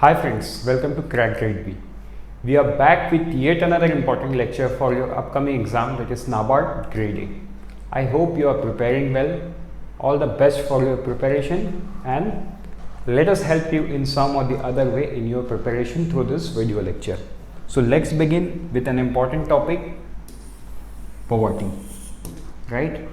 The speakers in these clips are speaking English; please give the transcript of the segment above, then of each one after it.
Hi friends, welcome to Crack Grade B. We are back with yet another important lecture for your upcoming exam, that is NABARD Grade A. I hope you are preparing well. All the best for your preparation, and let us help you in some or the other way in your preparation through this video lecture. So let's begin with an important topic, poverty. Right?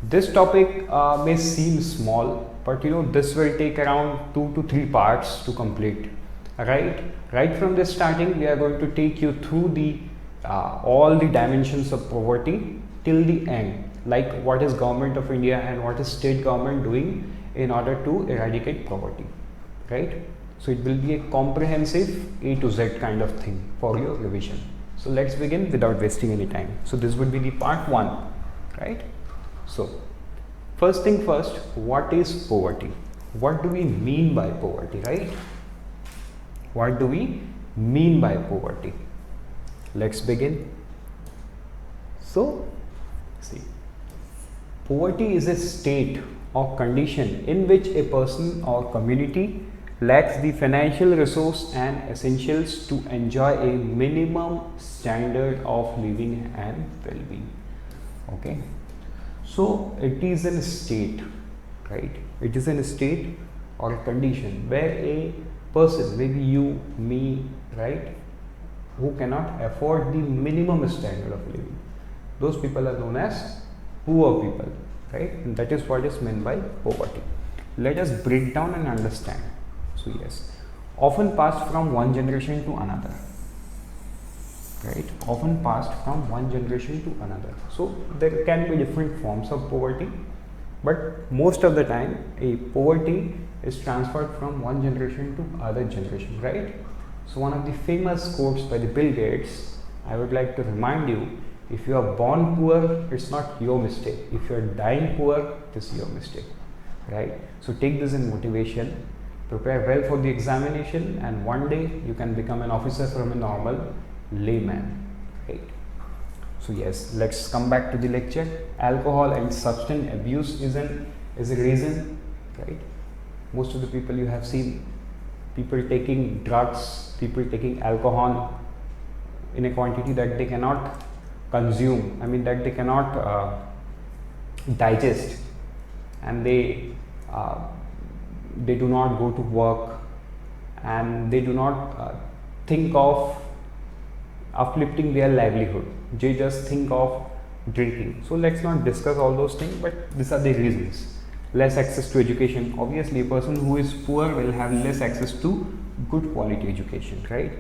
This topic may seem small, but this will take around 2 to 3 parts to complete. Right from the starting, we are going to take you through the all the dimensions of poverty till the end, like what is Government of India and what is state government doing in order to eradicate poverty. Right? So it will be a comprehensive A to Z kind of thing for your revision. So let's begin without wasting any time. So this would be the part 1, right? So first thing first, what is poverty? What do we mean by poverty, right? What do we mean by poverty? Let's begin. So see, poverty is a state or condition in which a person or community lacks the financial resource and essentials to enjoy a minimum standard of living and well-being. Okay, so it is a state, right? It is a state or a condition where a person, maybe you, me, right, who cannot afford the minimum standard of living, those people are known as poor people, right? And that is what is meant by poverty. Let us break down and understand. So yes, often passed from one generation to another, right? Often passed from one generation to another. So there can be different forms of poverty, but most of the time a poverty is transferred from one generation to other generation, right? So one of the famous quotes by the Bill Gates, I would like to remind you, if you are born poor, it's not your mistake. If you are dying poor, it is your mistake, right? So take this in motivation, prepare well for the examination, and one day you can become an officer from a normal layman, right? So yes, let's come back to the lecture. Alcohol and substance abuse is a reason, right? Most of the people you have seen, people taking drugs, people taking alcohol in a quantity that they cannot consume, I mean that they cannot digest, and they do not go to work, and they do not think of uplifting their livelihood. They just think of drinking. So let's not discuss all those things, but these are the reasons. Less access to education. Obviously, a person who is poor will have less access to good quality education, right?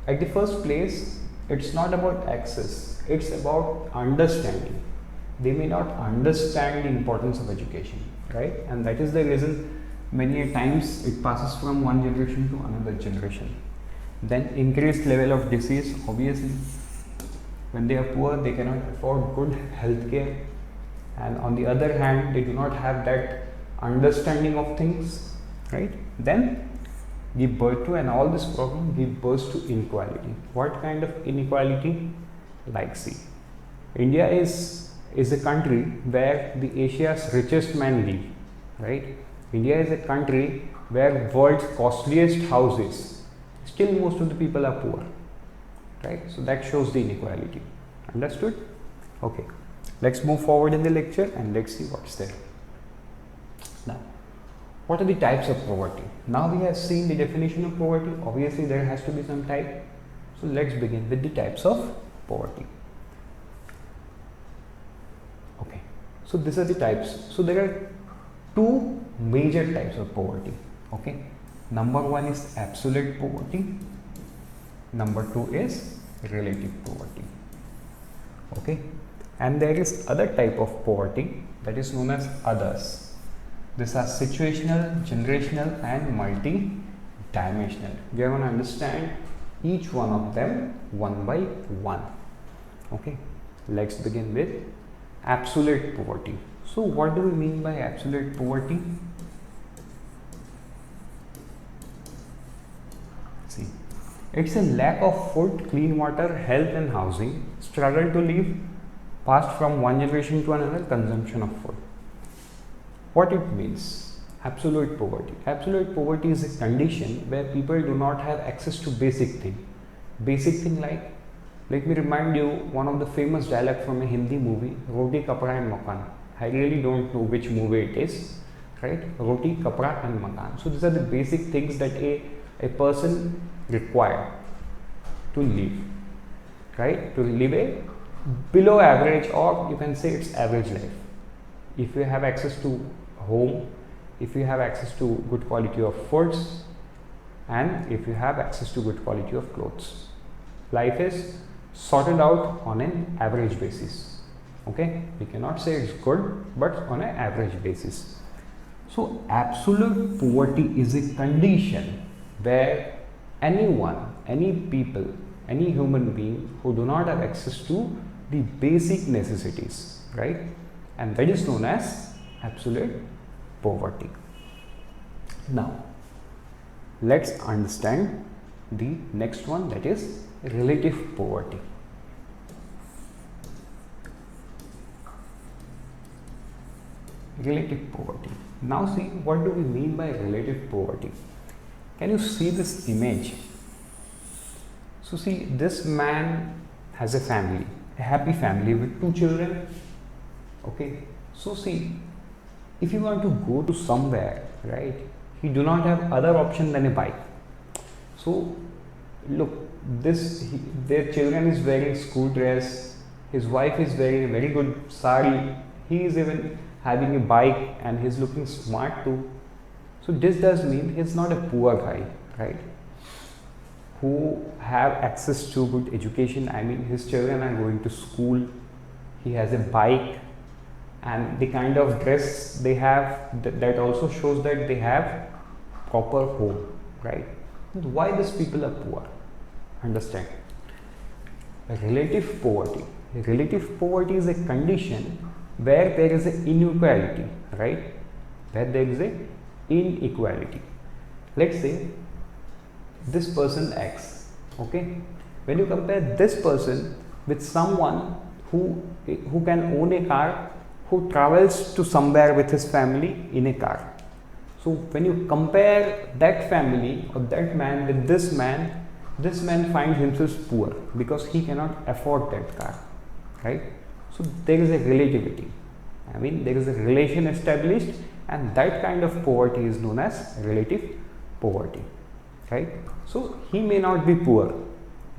At the first place, it's not about access, it's about understanding. They may not understand the importance of education, right? And that is the reason many a times it passes from one generation to another generation. Then increased level of disease. Obviously, when they are poor, they cannot afford good health care, and on the other hand, they do not have that understanding of things, right? Then give birth to, and all this problem give birth to inequality. What kind of inequality? Like, see, India is a country where the Asia's richest man live, right? India is a country where world's costliest houses, still most of the people are poor, right? So that shows the inequality. Understood? Okay, let's move forward in the lecture and let's see what's there. Now, what are the types of poverty? Now we have seen the definition of poverty. Obviously there has to be some type. So let's begin with the types of poverty. Okay, so these are the types. So there are two major types of poverty. Okay, number one is absolute poverty, number two is relative poverty. Okay, and there is other type of poverty that is known as others. These are situational, generational, and multi-dimensional. We are going to understand each one of them one by one. Okay, let's begin with absolute poverty. So what do we mean by absolute poverty? See, it's a lack of food, clean water, health and housing, struggle to live, passed from one generation to another, consumption of food. What it means? Absolute poverty. Absolute poverty is a condition where people do not have access to basic thing. Basic thing like, let me remind you one of the famous dialogue from a Hindi movie, Roti, Kapra and Makan. I really don't know which movie it is, right? Roti, Kapra and Makan. So these are the basic things that a person require to live, right? To live a below average, or you can say it's average life. If you have access to home, if you have access to good quality of foods, and if you have access to good quality of clothes, life is sorted out on an average basis. Okay, we cannot say it's good, but on an average basis. So absolute poverty is a condition where anyone, any people, any human being who do not have access to the basic necessities, right? And that is known as absolute poverty. Now, let's understand the next one, that is relative poverty. Relative poverty. Now see, what do we mean by relative poverty? Can you see this image? So see, this man has a family, a happy family with 2 children. Okay, so see, if you want to go to somewhere, right, he do not have other option than a bike. So look, their children is wearing school dress, his wife is wearing a very good sari, he is even having a bike and he's looking smart too. So this does mean he's not a poor guy, right, who have access to good education. I mean, his children are going to school, he has a bike, and the kind of dress they have, that also shows that they have proper home, right? Why these people are poor? Understand, relative poverty. Relative poverty is a condition where there is an inequality, right? Where there is a inequality. Let's say this person X, okay? When you compare this person with someone who can own a car, who travels to somewhere with his family in a car. So when you compare that family or that man with this man finds himself poor because he cannot afford that car, right? So there is a relativity. I mean, there is a relation established, and that kind of poverty is known as relative poverty, right? So he may not be poor,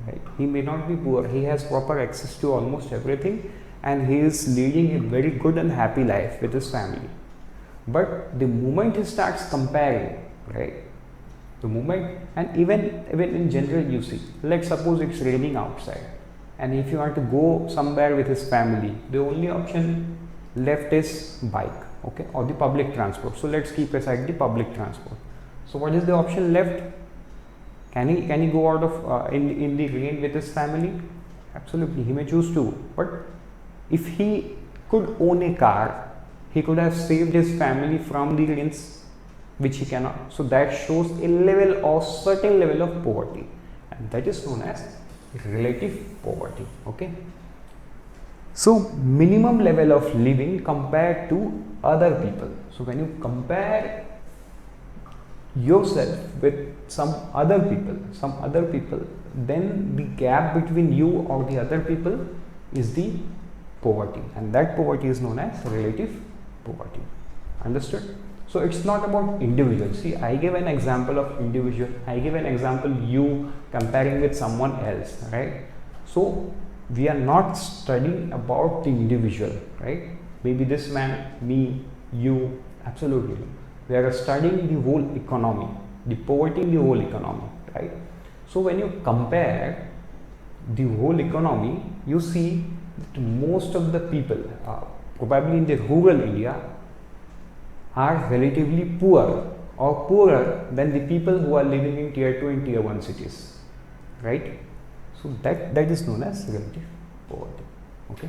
right? He may not be poor. He has proper access to almost everything, and he is leading a very good and happy life with his family. But the moment he starts comparing, right? The moment, and even in general, you see, let's suppose it's raining outside, and if you want to go somewhere with his family, the only option left is bike, okay, or the public transport. So let's keep aside the public transport. So what is the option left? Can he go out of in the rain with his family? Absolutely, he may choose to. But if he could own a car, he could have saved his family from the rains, which he cannot. So that shows a level or certain level of poverty, and that is known as relative poverty. Okay. So minimum level of living compared to other people. So when you compare yourself with some other people, then the gap between you or the other people is the poverty, and that poverty is known as relative poverty. Understood? So it's not about individual. See, I gave an example of individual, I gave an example you comparing with someone else, right? So we are not studying about the individual, right? Maybe this man, me, you, absolutely. We are studying the whole economy, the poverty in the whole economy, right? So when you compare the whole economy, you see that most of the people, probably in the rural India, are relatively poor or poorer than the people who are living in tier 2 and tier 1 cities, right? So that is known as relative poverty. Okay.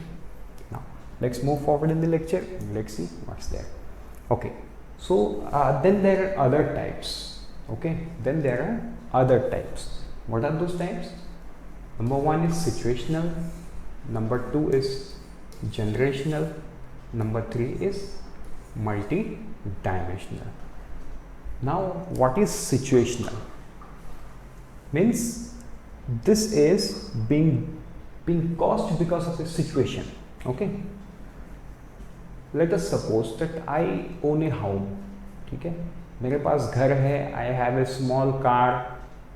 Now let's move forward in the lecture. Let's see what's there. Okay. So then there are other types. Okay. Then there are other types. What are those types? Number 1 is situational. Number 2 is generational. Number 3 is multi-dimensional. Now, what is situational? Means this is being caused because of a situation. Okay, let us suppose that I own a home. ठीक है, मेरे पास घर है, I have a small car,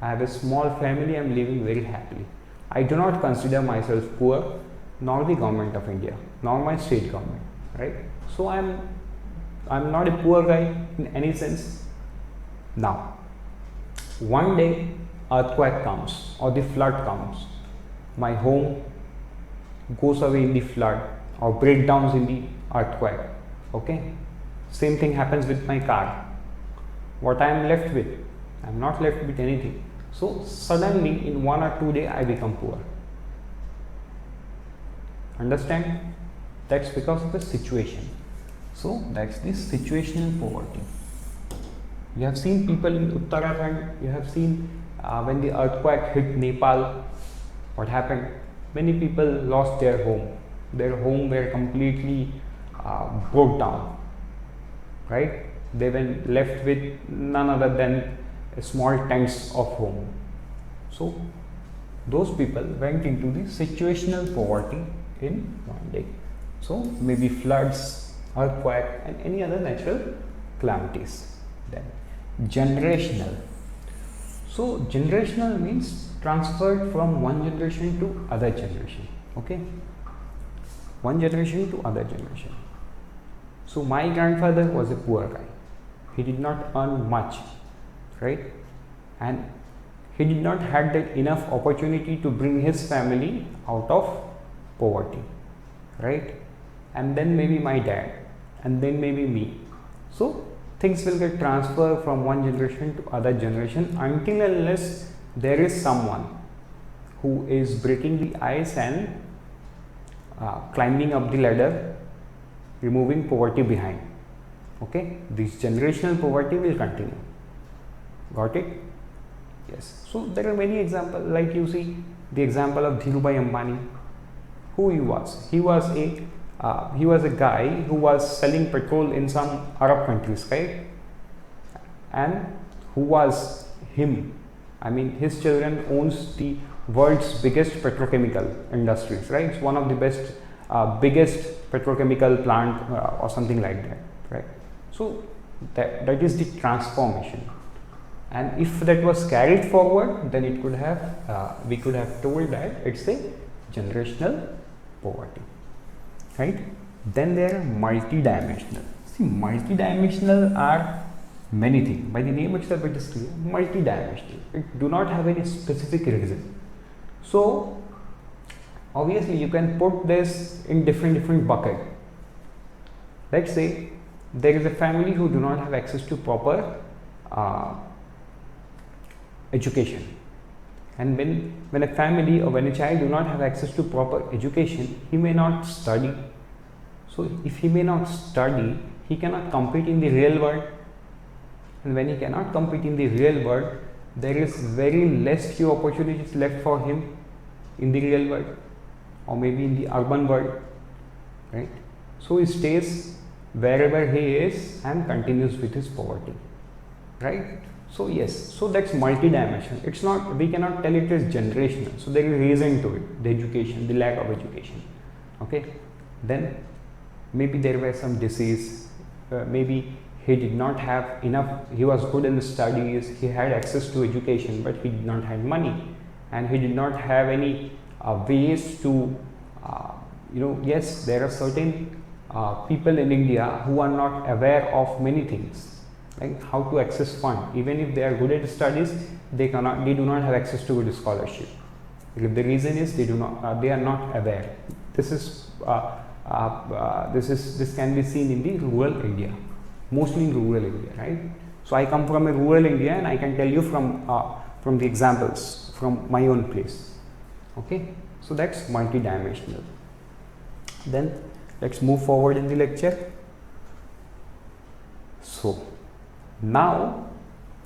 I have a small family, I am living very happily. I do not consider myself poor, nor the government of India, nor my state government, right? So I'm not a poor guy in any sense. Now, one day earthquake comes or the flood comes, my home goes away in the flood or breakdowns in the earthquake. Okay, same thing happens with my car. What I am left with? I am not left with anything. So suddenly in 1 or 2 days I become poor. Understand? That's because of the situation. So that's the situational poverty. You have seen people in Uttarakhand, you have seen when the earthquake hit Nepal, what happened? Many people lost their home. Their home were completely broke down, right? They were left with none other than a small tents of home. So those people went into the situational poverty in one day. So maybe floods, earthquake and any other natural calamities. Then generational. So generational means transferred from one generation to other generation. Okay, one generation to other generation. So my grandfather was a poor guy. He did not earn much, right? And he did not had that enough opportunity to bring his family out of poverty, right? And then maybe my dad, and then maybe me. So things will get transferred from one generation to other generation until unless there is someone who is breaking the ice and climbing up the ladder, removing poverty behind. Okay, this generational poverty will continue. Got it? Yes. So there are many examples, like you see the example of Dhirubhai Ambani. Who he was? He was a guy who was selling petrol in some Arab countries, right? And who was him? I mean, his children owns the world's biggest petrochemical industries, right? It's one of the biggest petrochemical plant or something like that, right? So that is the transformation. And if that was carried forward, then it could have we could have told that it's a generational poverty, right? Then there are multidimensional. See, multidimensional are many things. By the name itself it is clear, multidimensional. It do not have any specific reason. So obviously you can put this in different bucket. Let's say there is a family who do not have access to proper education, and when a family or when a child do not have access to proper education, he may not study. So if he may not study, he cannot compete in the real world, and when he cannot compete in the real world, there is very less few opportunities left for him in the real world or maybe in the urban world, right? So he stays wherever he is and continues with his poverty, right? So yes, so that's multidimensional. It's not, we cannot tell it is generational. So there is reason to it, the education, the lack of education. Okay, then maybe there were some disease, maybe he did not have enough, he was good in the studies, he had access to education, but he did not have money, and he did not have any ways to, yes, there are certain people in India who are not aware of many things, like how to access fund. Even if they are good at studies, they do not have access to good scholarship. If the reason is they are not aware. This can be seen in the rural India, mostly in rural India, right? So I come from a rural India, and I can tell you from the examples from my own place. Okay, so that's multidimensional. Then let's move forward in the lecture. So now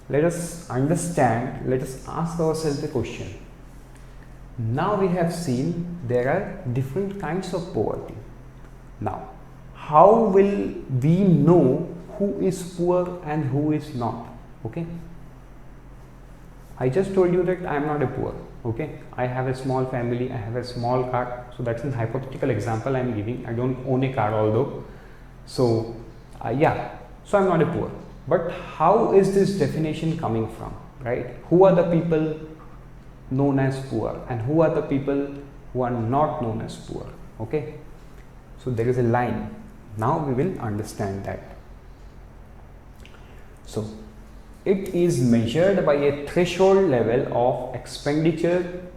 let us understand, let us ask ourselves a question. Now we have seen there are different kinds of poverty. Now, how will we know who is poor and who is not? Okay, I just told you that I am not a poor. Okay, I have a small family, I have a small car, so that's an hypothetical example I am giving. I don't own a car although. So yeah, so I'm not a poor. But how is this definition coming from, right? Who are the people known as poor and who are the people who are not known as poor? Okay, so there is a line. Now we will understand that. So it is measured by a threshold level of expenditure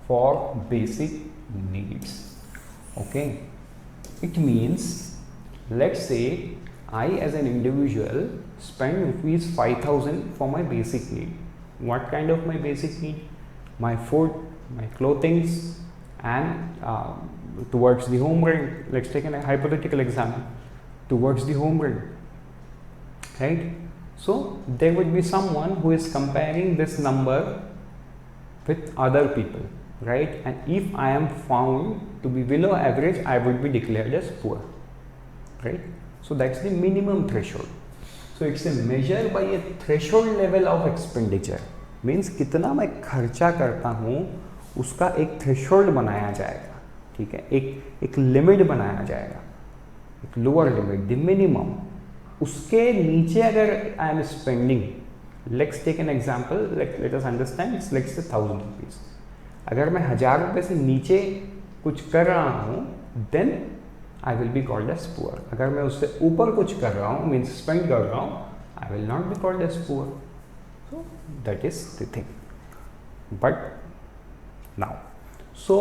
for basic needs. Okay, it means, let's say I as an individual spend ₹5,000 for my basic need. What kind of my basic need? My food, my clothing, and towards the home rent. Let's take a hypothetical example, towards the home rent, right? So there would be someone who is comparing this number with other people, right? And if I am found to be below average, I would be declared as poor, right? So that's the minimum threshold. So it's a measure by a threshold level of expenditure. Means कितना मैं खर्चा करता हूँ उसका एक threshold बनाया जाएगा, ठीक है, एक लिमिट बनाया जाएगा, एक लोअर लिमिट, द मिनिमम. उसके नीचे अगर I am spending, let's take an example, let us understand, it's let's say 1000 rupees. अगर मैं 1000 रुपये से नीचे कुछ कर रहा हूँ then I will be called as poor. अगर मैं उससे ऊपर कुछ कर रहा हूँ, मीन्स स्पेंड कर रहा हूँ, I will not be called as poor. So that is the thing. But now, so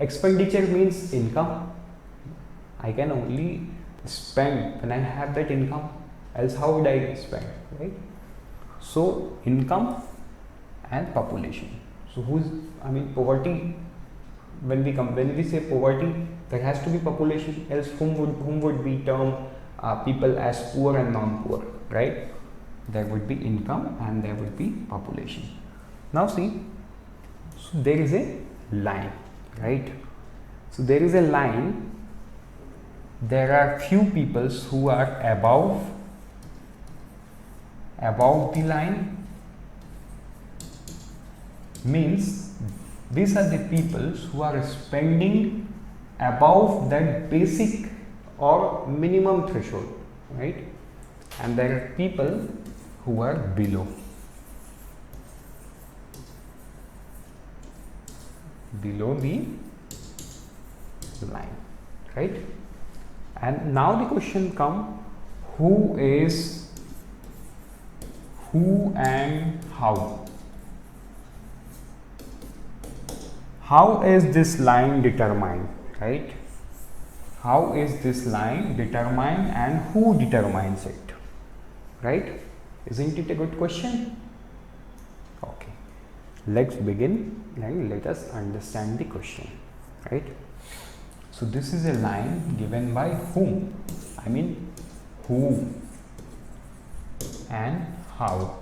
expenditure means income. I can only spend when I have that income, else how would I spend, right? So income and population. So who's, I mean, poverty, when we say poverty, there has to be population, else whom would be term people as poor and non-poor, right? There would be income and there would be population. Now see, so there is a line, right? So there is a line. There are few peoples who are above the line. Means these are the peoples who are spending above that basic or minimum threshold, right? And there are people who are below the line, right? And now the question comes, who and how is this line determined, right? How is this line determined and who determines it, right? Isn't it a good question? Okay, let's begin and let us understand the question, right? So this is a line given by whom, I mean who and how.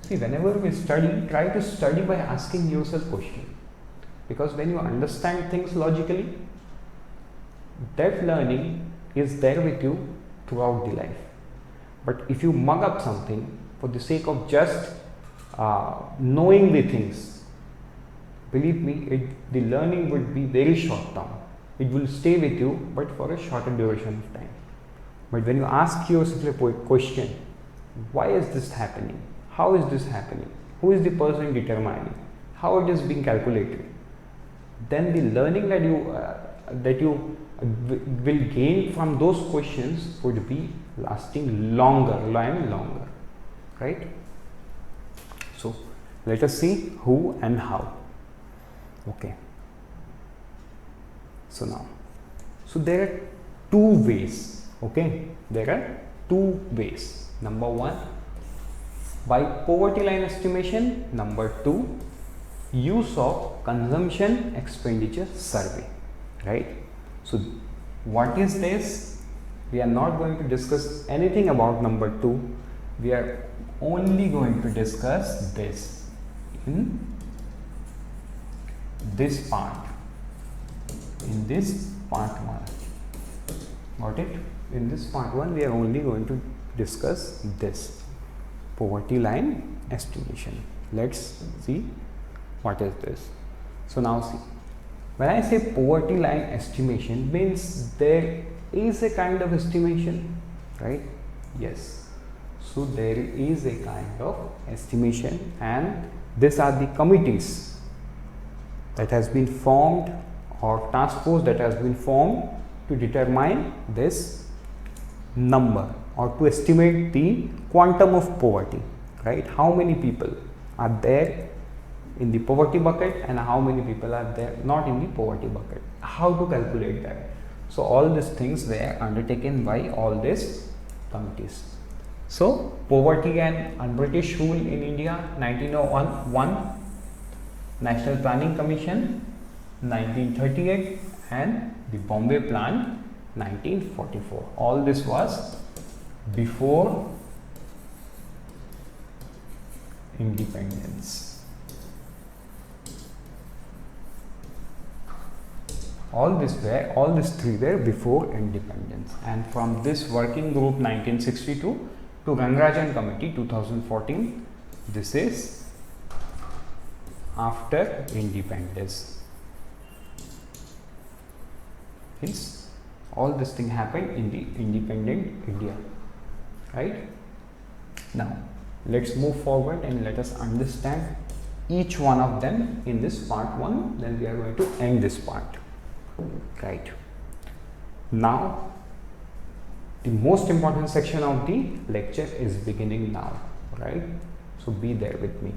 See, whenever we study, try to study by asking yourself question, because when you understand things logically, that learning is there with you throughout the life. But if you mug up something for the sake of just knowing the things, believe me, the learning would be very short term. It will stay with you, but for a shorter duration of time. But when you ask yourself a question, why is this happening? How is this happening? Who is the person determining? How it is being calculated? Then the learning that you will gain from those questions would be lasting longer, right? So let us see who and how. Okay, so now, so there are two ways. Okay, there are two ways. Number one, by poverty line estimation. Number two, use of consumption expenditure survey, right? So what is this? We are not going to discuss anything about number two. We are only going to discuss this in this part, in this part 1. Got it? In this part 1 we are only going to discuss this poverty line estimation. Let's see what is this. So now see, when I say poverty line estimation, means there is a kind of estimation, right? Yes. So there is a kind of estimation, and these are the committees that has been formed, or task force that has been formed to determine this number or to estimate the quantum of poverty, right? How many people are there in the poverty bucket and how many people are there not in the poverty bucket. How to calculate that? So all these things were undertaken by all these committees. So poverty and un-British rule in India, 1901, National Planning Commission 1938, and the Bombay Plan 1944. All this was before independence. All these three were before independence. And from this working group 1962 to Rangarajan Committee 2014, this is after independence. Hence, all this thing happened in the independent India, right? Now, let's move forward and let us understand each one of them in this part 1. Then we are going to end this part, right? Now, the most important section of the lecture is beginning now, right? So be there with me.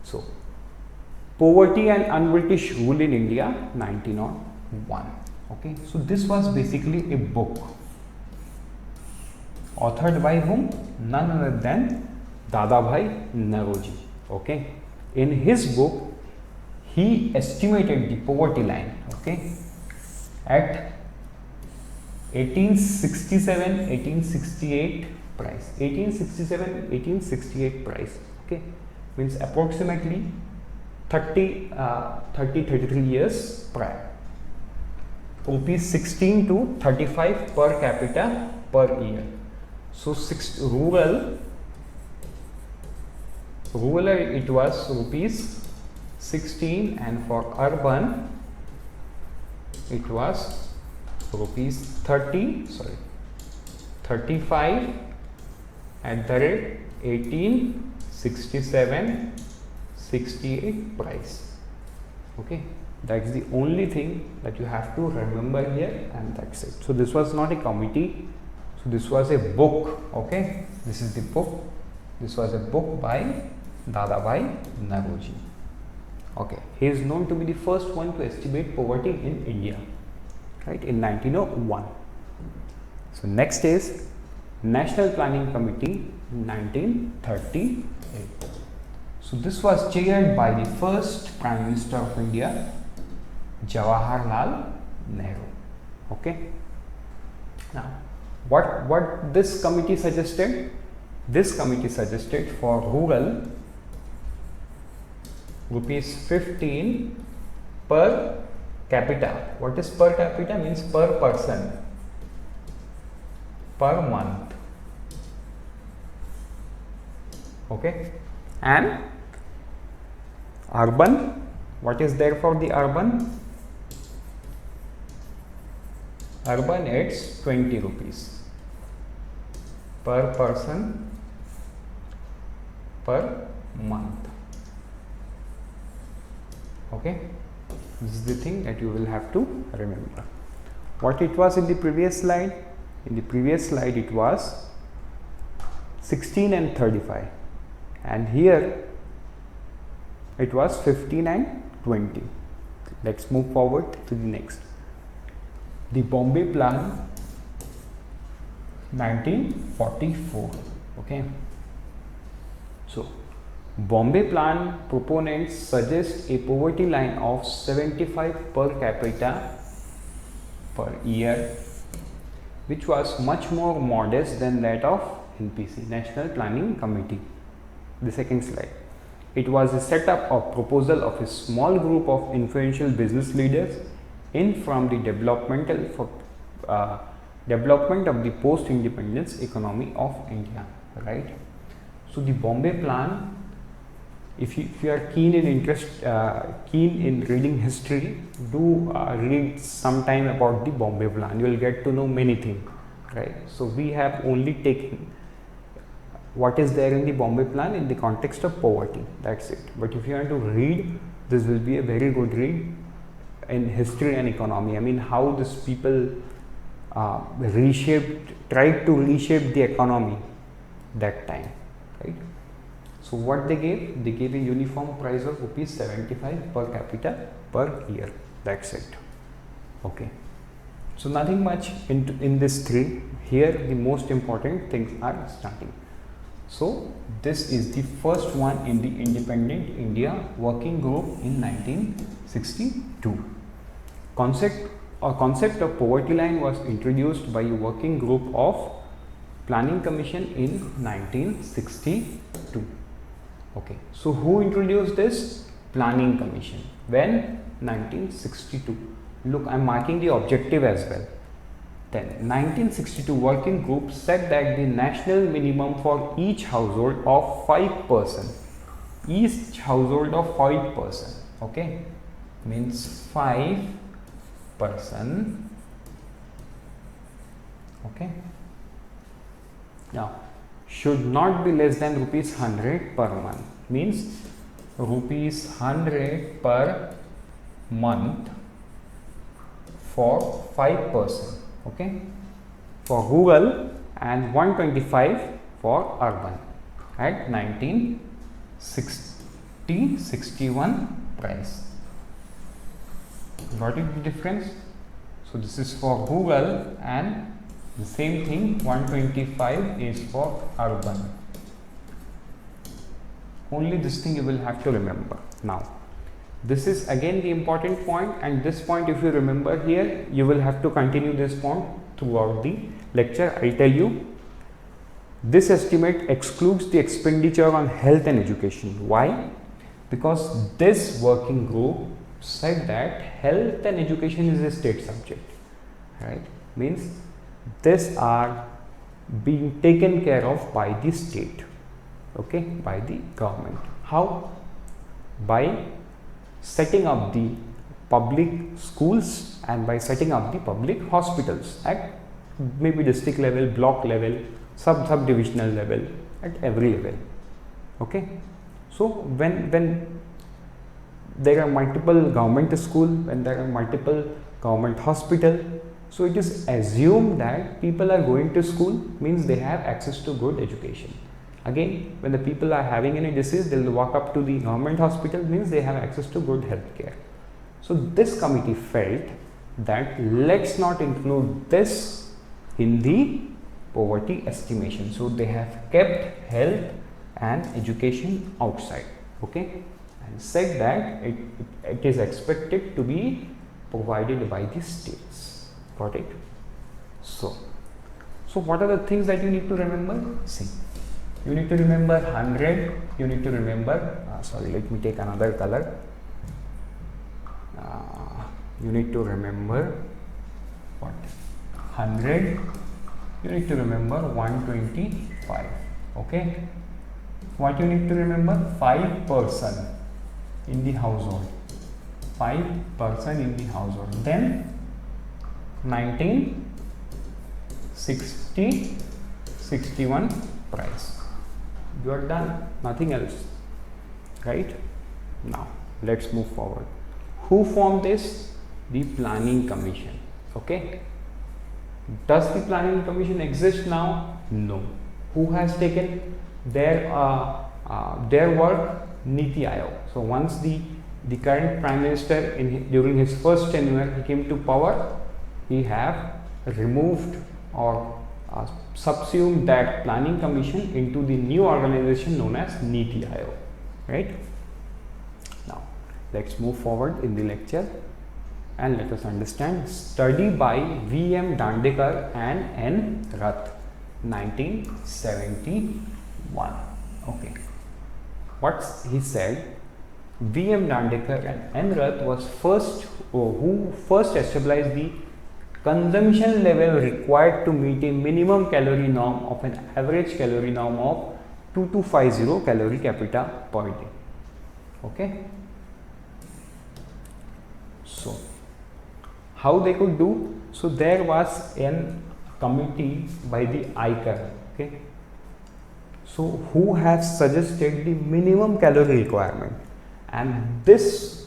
So, poverty and un-British rule in India, 1901. Okay, so this was basically a book authored by whom? None other than Dadabhai Naoroji. Okay, in his book he estimated the poverty line, okay, at 1867-1868 price. 1867-1868 price. Okay, means approximately 33 years prior. Rupees 16 to 35 per capita per year. So rural it was rupees 16, and for urban it was rupees 35 at the rate 1867-68 price. Okay, that's the only thing that you have to remember here, and that's it. So this was not a committee, so this was a book. Okay, this is the book. This was a book by Dadabhai Naoroji. Okay, he is known to be the first one to estimate poverty in India, right, in 1901. So next is National Planning Committee, 1938. So this was chaired by the first Prime Minister of India, Jawaharlal Nehru. Okay. Now, what this committee suggested? This committee suggested for rural rupees 15 per capita. What is per capita? Means per person per month. Okay. And urban, what is there for the urban? Urban, it's 20 rupees per person per month. Okay, this is the thing that you will have to remember. What it was in the previous slide? In the previous slide it was 16 and 35, and here it was 15 and 20. Let's move forward to the next. The Bombay Plan, 1944. Okay, so Bombay Plan proponents suggest a poverty line of 75 per capita per year, which was much more modest than that of NPC, National Planning Committee. The second slide. It was a setup of proposal of a small group of influential business leaders in from the developmental development of the post-independence economy of India, right? So the Bombay Plan, if you are keen in reading history, do read sometime about the Bombay Plan. You will get to know many things, right? So we have only taken what is there in the Bombay Plan in the context of poverty, that's it. But if you want to read, this will be a very good read in history and economy. I mean, how these people tried to reshape the economy that time, right? So what they gave? They gave a uniform price of rupees 75 per capita per year. That's it. Okay. So nothing much in this three. Here the most important things are starting. So this is the first one in the Independent India Working Group in 1962. Concept of poverty line was introduced by a working group of Planning Commission in 1962. Okay, so who introduced this? Planning Commission. When? 1962. Look, I am marking the objective as well. Then 1962 working group said that the national minimum for each household of 5 person, each household of 5 person, okay, means 5 person, okay, now should not be less than rupees 100 per month, means rupees 100 per month for 5 person, okay, for rural, and 125 for urban at 1960-61 price. Got it, the difference? So this is for rural, and the same thing 125 is for urban. Only this thing you will have to remember. Now this is again the important point, and this point if you remember here, you will have to continue this point throughout the lecture. I tell you, this estimate excludes the expenditure on health and education. Why? Because this working group said that health and education is a state subject, right? Means these are being taken care of by the state, okay, by the government. How? By setting up the public schools and by setting up the public hospitals at maybe district level, block level, sub-divisional level, at every level, okay. So when there are multiple government school, when there are multiple government hospital, so it is assumed that people are going to school, means they have access to good education. Again, when the people are having any disease, they will walk up to the government hospital, means they have access to good health care. So this committee felt that let's not include this in the poverty estimation. So they have kept health and education outside, okay, and said that it is expected to be provided by the states. Got it? So what are the things that you need to remember? See, you need to remember 100, you need to remember, sorry, let me take another color. You need to remember what? 100, you need to remember 125, okay. What you need to remember? 5 person in the household, 5 person in the household. Then 1960-61 price. You are done, nothing else, right? Now let's move forward. Who formed this? The Planning Commission, okay. Does the Planning Commission exist now? No. Who has taken their work? Niti Aayog. So once the current Prime Minister during his first tenure he came to power, he have removed or subsumed that Planning Commission into the new organization known as Niti Aayog, right? Now let's move forward in the lecture and let us understand. Study by V.M. Dandekar and N. Rath, 1971. Okay, what he said, V.M. Dandekar and N. Rath was who first established the consumption level required to meet a minimum calorie norm of an average calorie norm of 2250 calorie capita per day. Okay. So how they could do? So there was an committee by the ICAR. Okay. So who has suggested the minimum calorie requirement, and this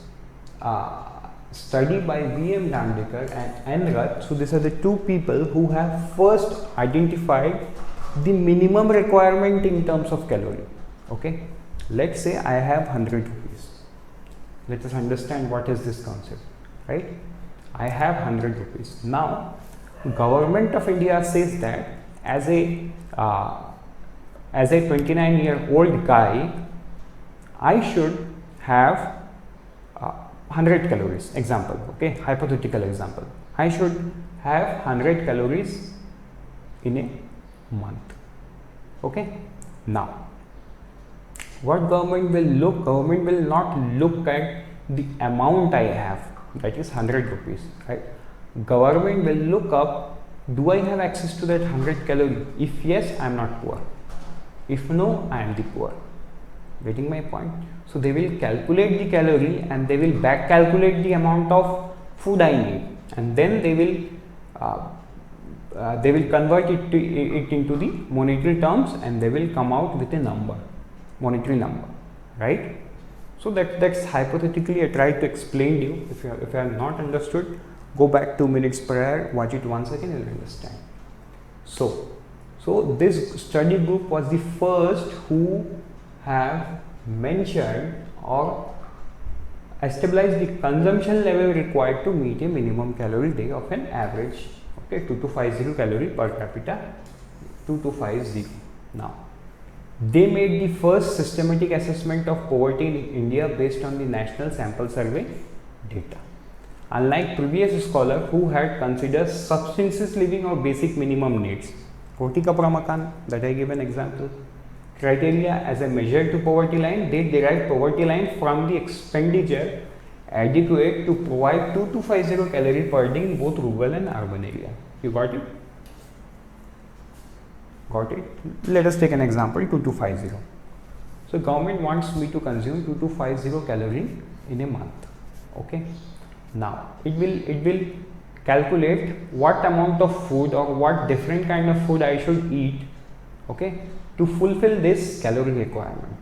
study by V.M. Dandekar and N. Rath. So these are the two people who have first identified the minimum requirement in terms of calorie. Okay, let's say I have 100 rupees. Let us understand what is this concept, right? I have 100 rupees. Now, Government of India says that as a 29-year-old guy, I should have 100 calories. Example, okay, hypothetical example. I should have 100 calories in a month. Okay. Now, what government will look? Government will not look at the amount I have, that is 100 rupees, right? Government will look up, do I have access to that 100 calorie? If yes, I am not poor. If no, I am the poor. Getting my point? So they will calculate the calorie and they will back calculate the amount of food I need, and then they will convert it into the monetary terms, and they will come out with a number, monetary number, right? So that's hypothetically I tried to explain to you. If you have not understood, go back 2 minutes prior, watch it once again, and understand. So this study group was the first who have mentioned or established the consumption level required to meet a minimum calorie day of an average, okay, 2250 calorie per capita, 2250. Now, they made the first systematic assessment of poverty in India based on the National Sample Survey data. Unlike previous scholars who had considered subsistence living or basic minimum needs, Koti Kapra Makan, that I gave an example, criteria as a measure to poverty line, they derived poverty line from the expenditure adequate to provide 2250 calorie per day in both rural and urban area. You got it? Got it? Let us take an example, 2250. So government wants me to consume 2250 calorie in a month. Okay. Now it will calculate what amount of food or what different kind of food I should eat, okay, to fulfill this calorie requirement,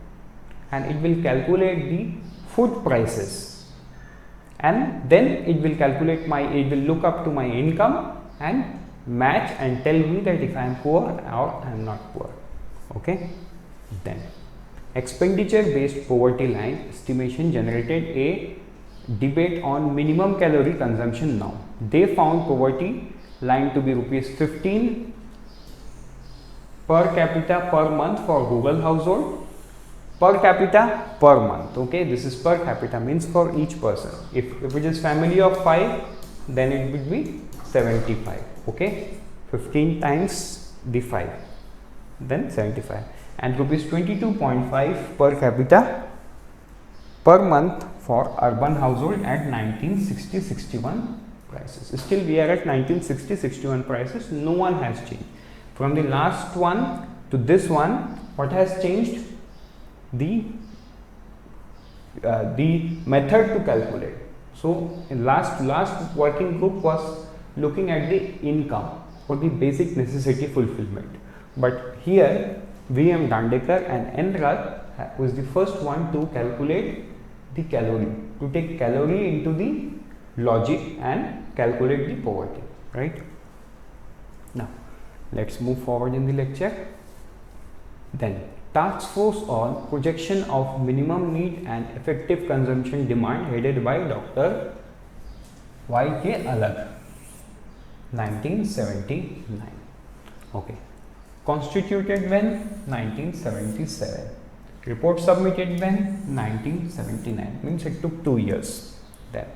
and it will calculate the food prices, and then it will look up to my income and match and tell me that if I am poor or I am not poor. Okay. Then expenditure based poverty line estimation generated a debate on minimum calorie consumption now. They found poverty line to be ₹15 per capita per month for rural household, per capita per month. Okay, this is per capita, means for each person. If it is family of 5, then it would be 75. Okay, 15 times the 5, then 75, and ₹22.5 per capita per month for urban household at 1960-61 prices. Still we are at 1960-61 prices. No one has changed from the last one to this one. What has changed? The method to calculate. So in last working group was looking at the income for the basic necessity fulfillment, but here V.M. Dandekar and N. Rath was the first one to calculate the calorie, to take calorie into the logic and calculate the poverty, right? Now let's move forward in the lecture. Then task force on projection of minimum need and effective consumption demand headed by Dr. Y.K. Alag, 1979. Okay, constituted when? 1977. Report submitted when? 1979. Means it took 2 years. Then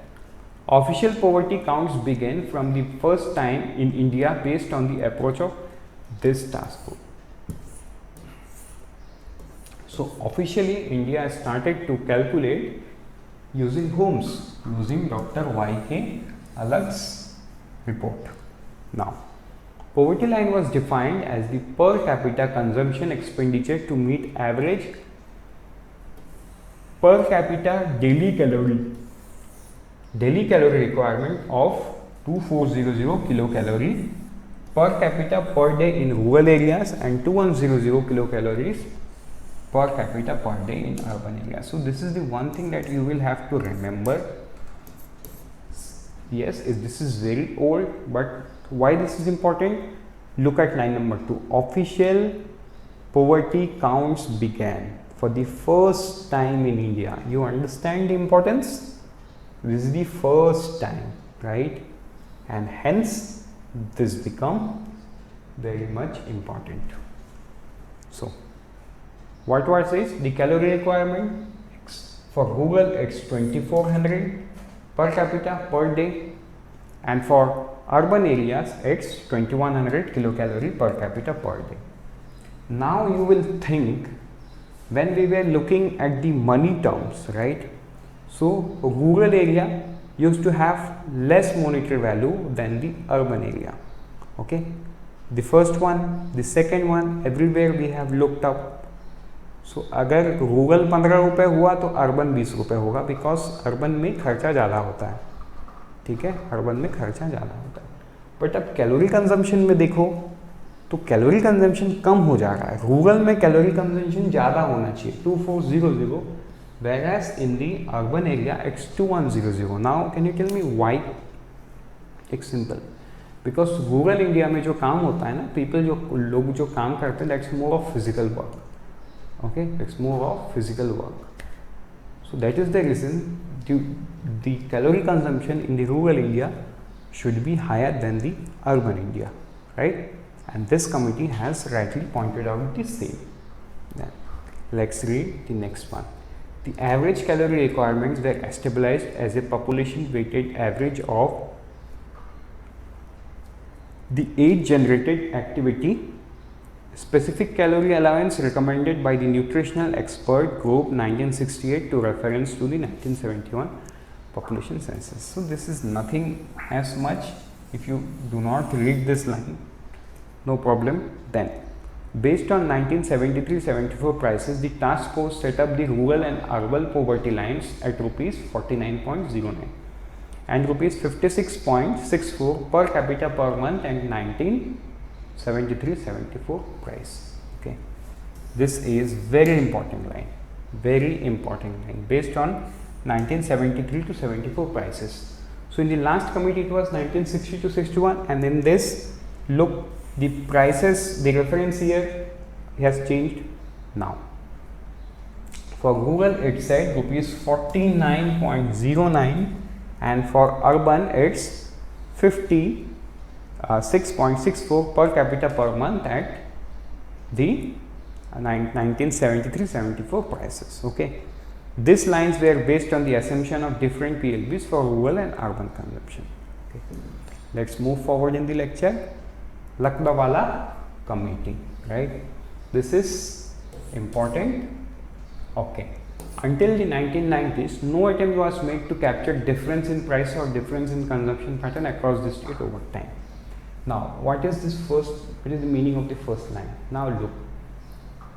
official poverty counts began from the first time in India based on the approach of this task force. So officially India started to calculate using whom's? Using Dr. Y.K. Alag's report. Now, poverty line was defined as the per capita consumption expenditure to meet average per capita daily calorie requirement of 2400 kilocalorie per capita per day in rural areas and 2100 kilocalories per capita per day in urban areas. So this is the one thing that you will have to remember. Yes, this is very old, but why this is important? Look at line number 2. Official poverty counts began for the first time in India. You understand the importance? This is the first time, right? And hence this become very much important. So what was this? The calorie requirement for rural it's 2400 per capita per day, and for urban areas it's 2100 kilocalorie per capita per day. Now you will think, when we were looking at the money terms, right? So rural area used to have less monetary value than the urban area. Okay, the first one, the second one, everywhere we have looked up. सो अगर rural 15 रुपये हुआ तो urban 20 रुपये होगा, because urban में खर्चा ज़्यादा होता है. ठीक है, अर्बन में खर्चा ज़्यादा होता है. बट अब कैलोरी कंजम्पशन में देखो तो कैलोरी कंजम्पशन कम हो जा रहा है. रूरल में कैलोरी कंजम्पशन ज़्यादा होना चाहिए 2400, whereas in the urban area it's 2100. Now can you tell me why? It's simple. Because rural India में जो काम होता है ना, लोग जो काम करते हैं, that's more of physical work. Okay, it's more of physical work. So that is the reason the calorie consumption in the rural India should be higher than the urban India, right? And this committee has rightly pointed out the same. Then let's read the next one. The average calorie requirements were established as a population weighted average of the age generated activity. Specific calorie allowance recommended by the nutritional expert group 1968 to reference to the 1971 population census. So this is nothing as much. If you do not read this line, no problem. Then based on 1973-74 prices, the task force set up the rural and urban poverty lines at rupees 49.09 and rupees 56.64 per capita per month and 1973-74 price. Okay, this is very important line, based on 1973 to 74 prices. So in the last committee it was 1960 to 61, and in this, look, the prices, the reference year has changed now. For rural it said rupees 49.09 and for urban it's 6.64 per capita per month at the 1973-74 prices. Okay, these lines were based on the assumption of different PLBs for rural and urban consumption. Okay, let's move forward in the lecture. Lakdawala committee, right? This is important. Okay, until the 1990s, no attempt was made to capture difference in price or difference in consumption pattern across the state over time. Now, what is the meaning of the first line? Now look,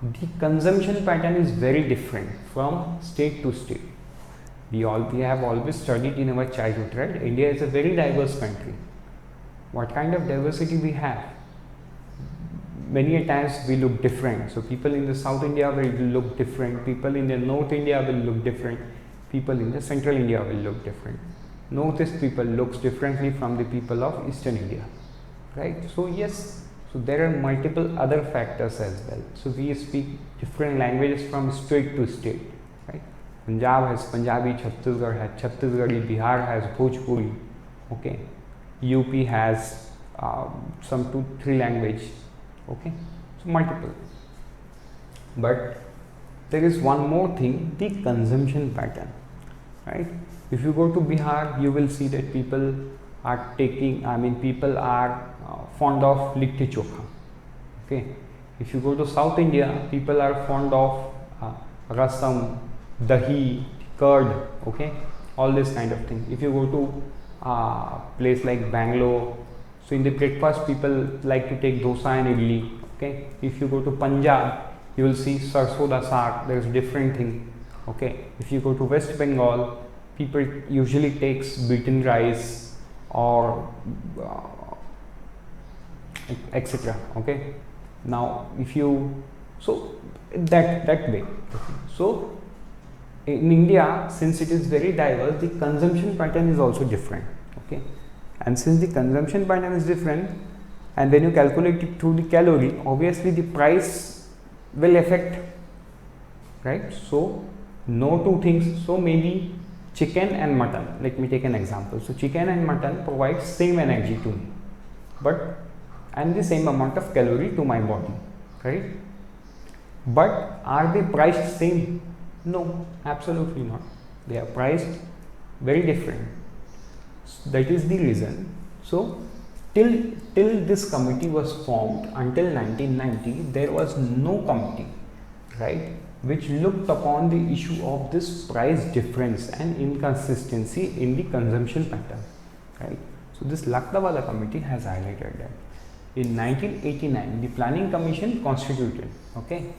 the consumption pattern is very different from state to state. We have always studied in our childhood, right? India is a very diverse country. What kind of diversity we have? Many a times we look different. So people in the South India will look different. People in the North India will look different. People in the Central India will look different. Northeast people looks differently from the people of Eastern India. Right? So yes, so there are multiple other factors as well. So we speak different languages from state to state. Right? Punjab has Punjabi, Chhattisgarh has Chhattisgarhi, Bihar has Bhojpuri. Okay, UP has some 2-3 language. Okay, so multiple. But there is one more thing, the consumption pattern. Right? If you go to Bihar, you will see that people are fond of litti chokha. Okay, if you go to South India, people are fond of rasam, dahi, curd. Okay, all this kind of thing. If you go to place like Bangalore, So in the breakfast, people like to take dosa and idli. Okay, if you go to Punjab, you will see sarson da saag. There is different thing. Okay, if you go to West Bengal, people usually takes beaten rice or etc. Okay, now if you so that way. So in India, since it is very diverse, the consumption pattern is also different. Okay, and since the consumption pattern is different, and when you calculate it through the calorie, obviously the price will affect, right? So no two things. So maybe chicken and mutton, let me take an example. So chicken and mutton provide same energy to me, but and the same amount of calorie to my body, right? But are they priced same? No, absolutely not. They are priced very different. So that is the reason. So till this committee was formed until 1990, there was no committee, right, which looked upon the issue of this price difference and inconsistency in the consumption pattern, right? So this Lakdawala committee has highlighted that. In 1989, the Planning Commission constituted. Okay,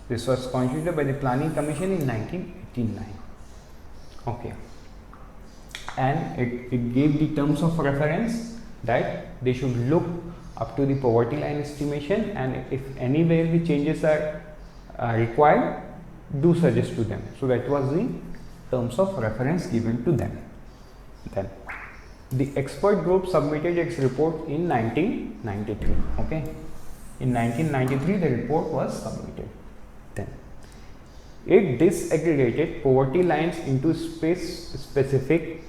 this was constituted by the Planning Commission in 1989. Okay, and it gave the terms of reference that they should look up to the poverty line estimation, and if anywhere the changes are required, do suggest to them. So that was the terms of reference given to them. Then the expert group submitted its report in 1993. Okay, in 1993 the report was submitted. Then it disaggregated poverty lines into specific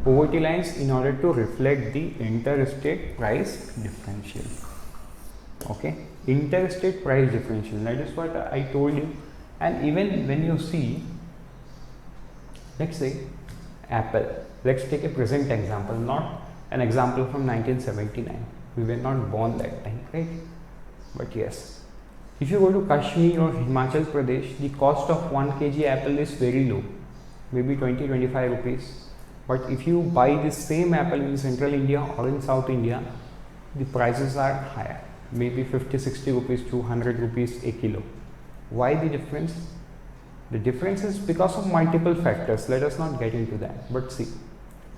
poverty lines in order to reflect the interstate price differential. Okay, interstate price differential, that is what I told you. And even when you see, let's say apple, let's take a present example, not an example from 1979. We were not born that time, right? But yes, if you go to Kashmir or Himachal Pradesh, the cost of 1 kg apple is very low, maybe 20-25 rupees. But if you buy the same apple in Central India or in South India, the prices are higher, maybe 50-60 rupees to 100 rupees a kilo. Why the difference? The difference is because of multiple factors. Let us not get into that. But see,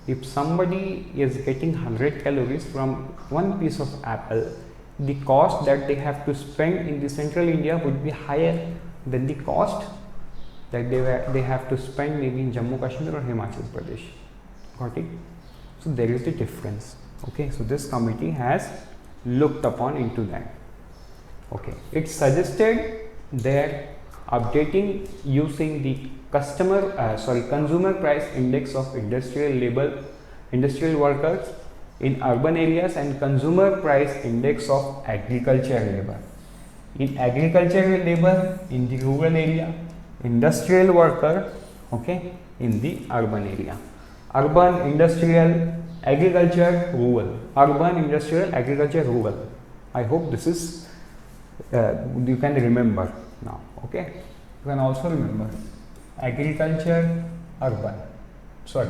if somebody is getting 100 calories from one piece of apple, the cost that they have to spend in the Central India would be higher than the cost that they have to spend maybe in Jammu Kashmir or Himachal Pradesh. Got it? So there is the difference. Okay, so this committee has looked upon into that. Okay, it suggested that updating using the consumer price index of industrial workers in urban areas and consumer price index of agricultural labor. In agricultural labor in the rural area, industrial worker, okay, in the urban area. Urban, industrial, agriculture, rural. Urban, industrial, agriculture, rural. I hope this is you can remember now. Okay, you can also remember agriculture, urban. Sorry,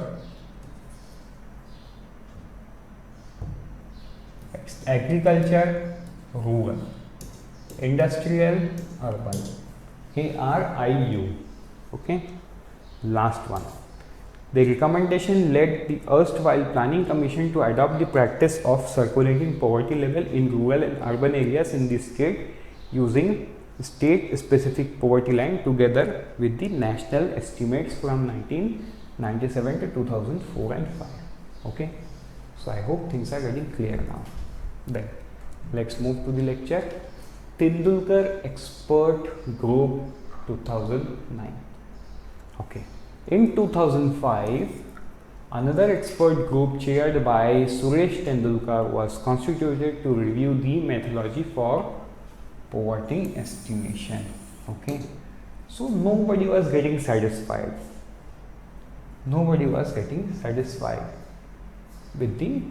agriculture, rural, industrial, urban. ARIU. Okay, last one. The recommendation led the erstwhile Planning Commission to adopt the practice of circulating poverty level in rural and urban areas in the state using state specific poverty line together with the national estimates from 1997 to 2004 and 5. Okay, so I hope things are getting clear now. Then let's move to the lecture. Tendulkar Expert Group 2009. Okay, in 2005, another expert group chaired by Suresh Tendulkar was constituted to review the methodology for poverty estimation. Okay, so nobody was getting satisfied. Nobody was getting satisfied with the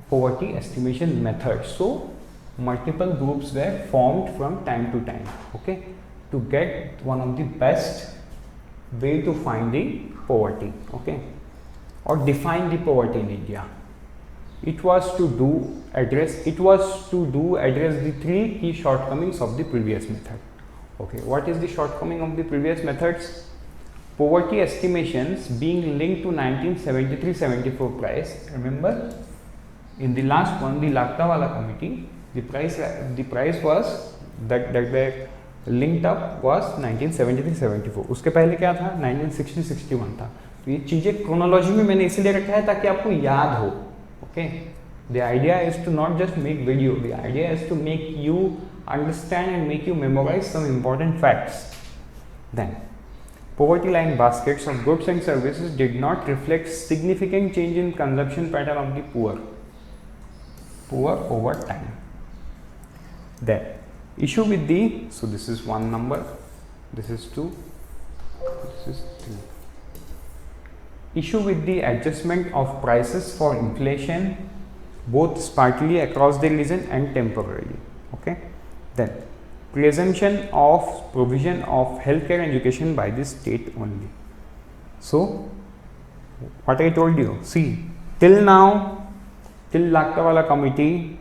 poverty estimation method. So multiple groups were formed from time to time. Okay, to get one of the best way to find the poverty. Okay, or define the poverty in India. It was to address the three key shortcomings of the previous method. Okay, what is the shortcoming of the previous methods? Poverty estimations being linked to 1973-74 price. Remember, in the last one, the Laktawala committee, the price was that the linked up was 1973-74. उसके पहले क्या था? 1960-61 था. तो ये चीज़ें chronology में मैंने इसलिए रखा है ताकि आपको याद हो. Okay, the idea is to not just make video, the idea is to make you understand and make you memorize some important facts. Then, poverty line baskets of goods and services did not reflect significant change in consumption pattern of the poor over time. Then, issue with the, so this is one number, this is 2, this is 3. Issue with the adjustment of prices for inflation, both spartally across the region and temporarily. Okay. Then, presumption of provision of healthcare and education by the state only. So, what I told you, see, till now, till Laktawala committee,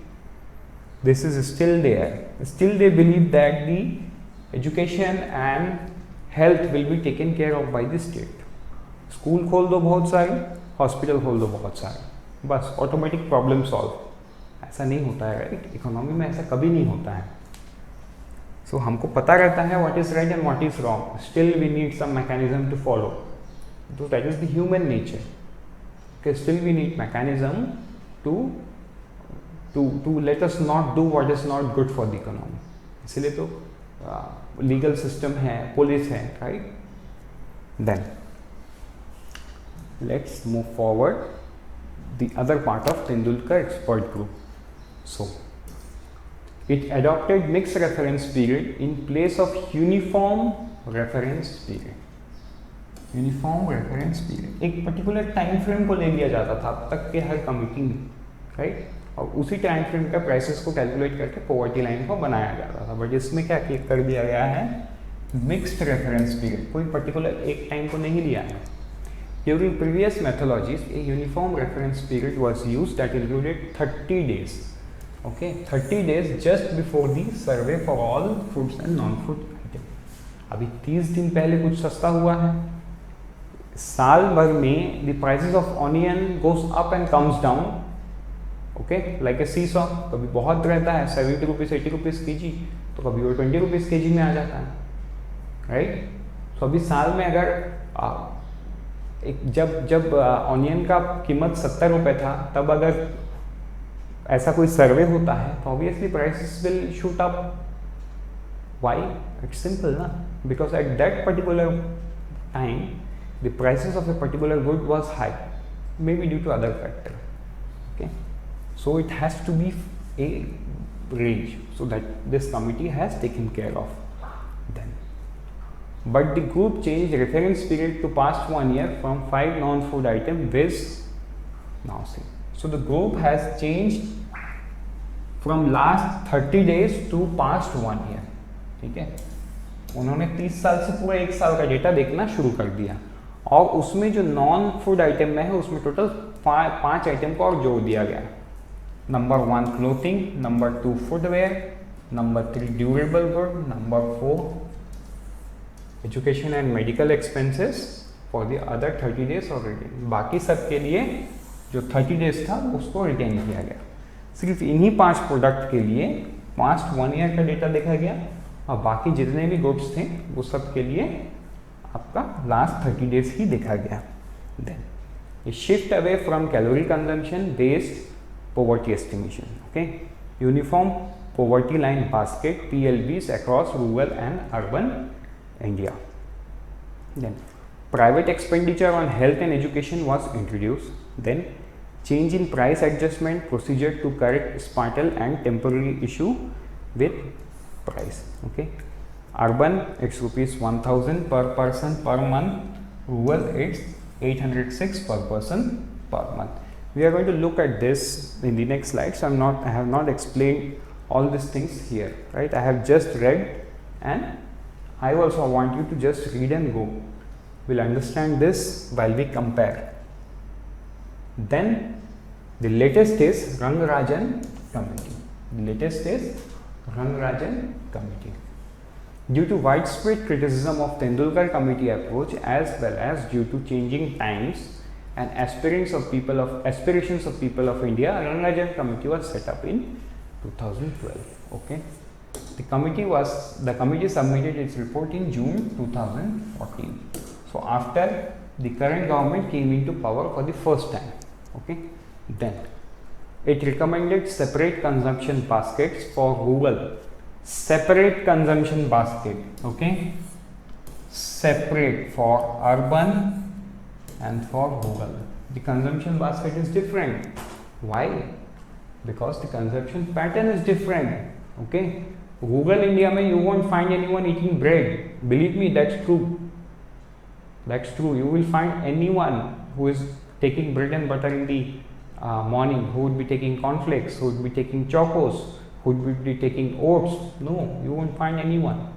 this is still there. Still they believe that the education and health will be taken care of by the state. School खोल दो बहुत सारे, hospital खोल दो बहुत सारे, बस automatic problem solve. ऐसा नहीं होता है, राइट? इकोनॉमी में ऐसा कभी नहीं होता है. सो हमको पता रहता है what is right and what is wrong. Still we need some mechanism to follow. तो that is the human nature. Okay, still we need mechanism to let us not do what is not good for the economy. इसलिए तो legal system है, police है, right? Then let's move forward. The other part of Tendulkar expert group. So it adopted mixed reference period in place of uniform reference period. Uniform reference period एक particular time frame को ले लिया जाता था अब तक के हर कमिटी में, राइट? और उसी टाइम फ्रेम का प्राइसेस को कैलकुलेट करके पॉवर्टी लाइन को बनाया जाता था. बट इसमें क्या कर दिया गया है? Mixed reference period. कोई पर्टिकुलर एक टाइम को नहीं लिया है. During previous methodologies a uniform reference period was used that included 30 days. Okay, 30 days just before the survey for all foods and non food item. अभी 30 दिन पहले कुछ सस्ता हुआ है. साल भर में the prices of onion goes up and comes down. Okay, like a seesaw. कभी बहुत रहता है 70 रुपीज़ 80 रुपीज़ के जी, तो कभी वो 20 रुपीज़ के जी में आ जाता है, राइट? तो अभी साल में अगर जब ऑनियन का कीमत 70 रुपये था, तब अगर ऐसा कोई सर्वे होता है तो obviously prices will shoot up. Why? It's simple ना, because at that particular time the prices of a particular good was high, maybe due to other factor. Okay, so it has to be a range, so that this committee has taken care of. Then, but the group changed reference period to past 1 year from 5 non-food item with, now see, so the group has changed from last 30 days to past 1 year. ठीक है, उन्होंने 30 साल से पूरा 1 साल का data देखना शुरू कर दिया. और उसमें जो नॉन फूड आइटम में है उसमें टोटल 5 आइटम को और जोड़ दिया गया. Number 1 clothing, number 2 footwear, number 3 durable good, number 4 education and medical expenses for the other 30 days और रिटेन. बाकी सब के लिए जो 30 डेज था उसको रिटेन किया गया. सिर्फ इन्हीं 5 प्रोडक्ट के लिए पास्ट 1 ईयर का डेटा देखा गया, और बाकी जितने भी गुड्स थे वो सब के लिए आपका लास्ट 30 डेज ही देखा गया. Then a shift away from calorie consumption based poverty estimation. Okay, uniform poverty line basket PLBs across rural and urban India. Then private expenditure on health and education was introduced. Then change in price adjustment procedure to correct spartal and temporary issue with price. Okay, urban it's rupees 1000 per person per month, rural it's 806 per person per month. We are going to look at this in the next slides. I have not explained all these things here, right? I have just read, and I also want you to just read and go. We'll understand this while we compare. Then The latest is Rangarajan Committee. The latest is Rangarajan Committee. Due to widespread criticism of Tendulkar Committee approach as well as due to changing times and aspirations of people of India, Rangarajan Committee was set up in 2012. Okay. The committee submitted its report in June 2014. So after the current government came into power for the first time, okay, then it recommended separate consumption baskets for rural, separate consumption basket, okay, separate for urban and for rural. The consumption basket is different. Why? Because the consumption pattern is different. Okay, rural India mein you won't find anyone eating bread. Believe me, that's true. That's true. You will find anyone who is taking bread and butter in the morning, who would be taking cornflakes, who would be taking chocos, who would be taking oats. No, you won't find anyone.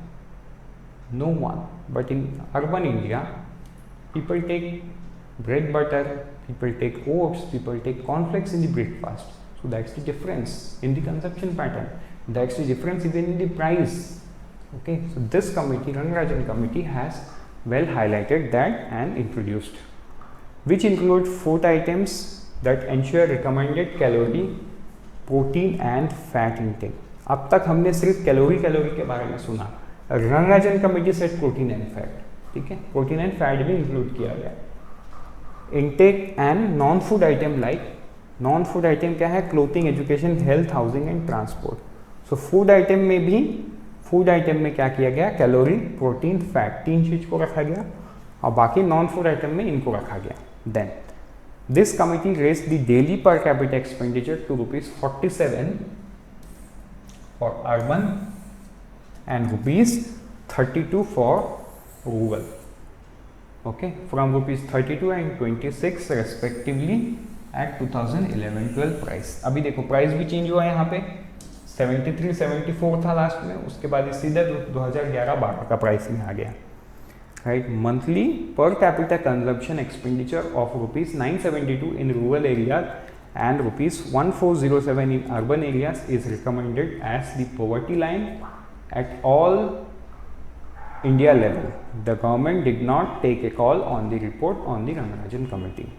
No one. But in urban India, people take bread butter, people take oats, people take cornflakes in the breakfast. So that's the difference in the consumption pattern. That's the difference even in the price. Okay, so this committee, Rangarajan Committee, has well highlighted that and introduced, which include 4 items that ensure recommended calorie, protein and fat intake. अब तक हमने सिर्फ calorie के बारे में सुना. Rangarajan committee set protein and fat. ठीक है, प्रोटीन एंड फैट भी इंक्लूड किया गया. Intake and non food item like, non food item क्या है? Clothing, education, health, housing and transport. So food item में भी, फूड आइटम में क्या किया गया? कैलोरी, प्रोटीन, फैट, 3 चीज को रखा गया और बाकी नॉन फूड आइटम में इनको रखा गया. Then this committee raised the daily per capita expenditure to ₹47 for urban and ₹32 for rural. Okay, from ₹32 and 26 respectively at 2011-12 price. अभी देखो प्राइस भी चेंज हुआ है. यहाँ पे 73-74 था लास्ट में, उसके बाद सीधा 2011-12 का प्राइस में आ गया. Right, monthly per capita consumption expenditure of ₹972 in rural areas and ₹1407 in urban areas is recommended as the poverty line at all India level. The government did not take a call on the report on the Rangarajan Committee.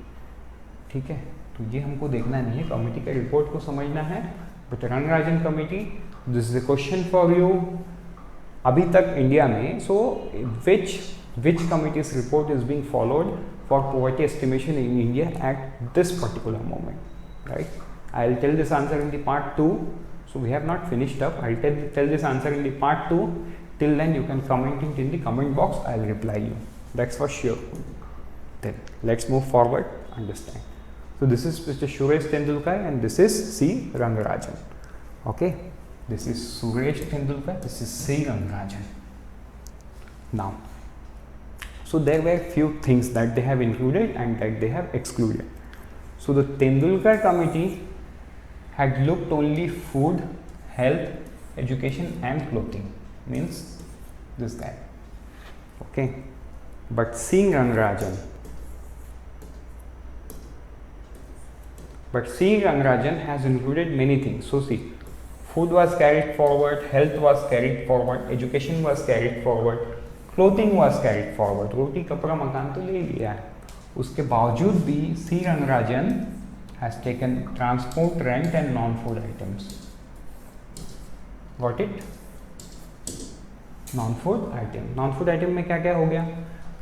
ठीक है, तो ये हमको देखना नहीं है, committee के report को समझना है. But Rangarajan committee, this is the question for you. अभी तक इंडिया में, सो which committee's report is being followed for poverty estimation in India at this particular moment, right? I'll tell this answer in the part 2. So we have not finished up. I'll tell this answer in the part 2. Till then you can comment it in the comment box. I'll reply you. That's for sure. Then let's move forward. Understand. So this is Mr. Suresh Tendulkar and this is C. Rangarajan. Okay. This is Suresh Tendulkar. This is C. Rangarajan. Now, so there were few things that they have included and that they have excluded. So the Tendulkar committee had looked only food, health, education and clothing, means this guy. Okay, but C. Rangarajan has included many things. So see, food was carried forward, health was carried forward, education was carried forward, clothing was carried forward. रोटी कपड़ा मकान तो ले लिया है, उसके बावजूद भी C. Rangarajan has taken transport, rent and non-food items. Got it? Non-food item. Non-food item में क्या क्या हो गया?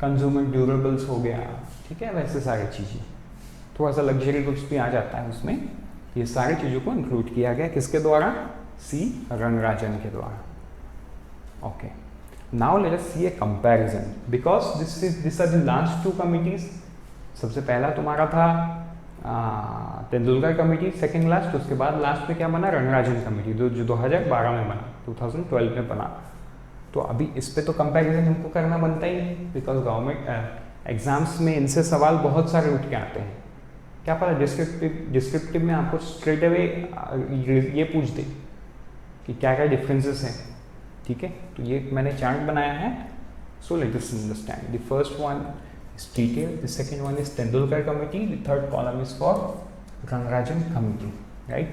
Consumer durables हो गया, ठीक है, वैसे सारी चीज़ें. थोड़ा सा लग्जरी गुड्स भी आ जाता है उसमें. ये सारी चीज़ों को इंक्लूड किया गया किसके द्वारा? C. Rangarajan के द्वारा. Okay. Now let us see a comparison because these are the last 2 committees. सबसे पहला तुम्हारा था तेंदुलकर कमेटी, सेकंड लास्ट. उसके बाद लास्ट में क्या बना? रंगराजन कमेटी, जो 2012 में बना, 2012 में बना. तो अभी इस पे तो कंपैरिजन हमको करना बनता ही नहीं बिकॉज गवर्नमेंट एग्जाम्स में इनसे सवाल बहुत सारे उठ के आते हैं. क्या पता डिस्क्रिप्टिव में आपको स्ट्रेट अवे ये पूछ दे कि क्या क्या डिफरेंसेस हैं. ठीक है, तो ये मैंने चार्ट बनाया है. So let us understand. The first one is detail, the second one is Tendulkar committee, the third column is for Rangarajan Committee, right?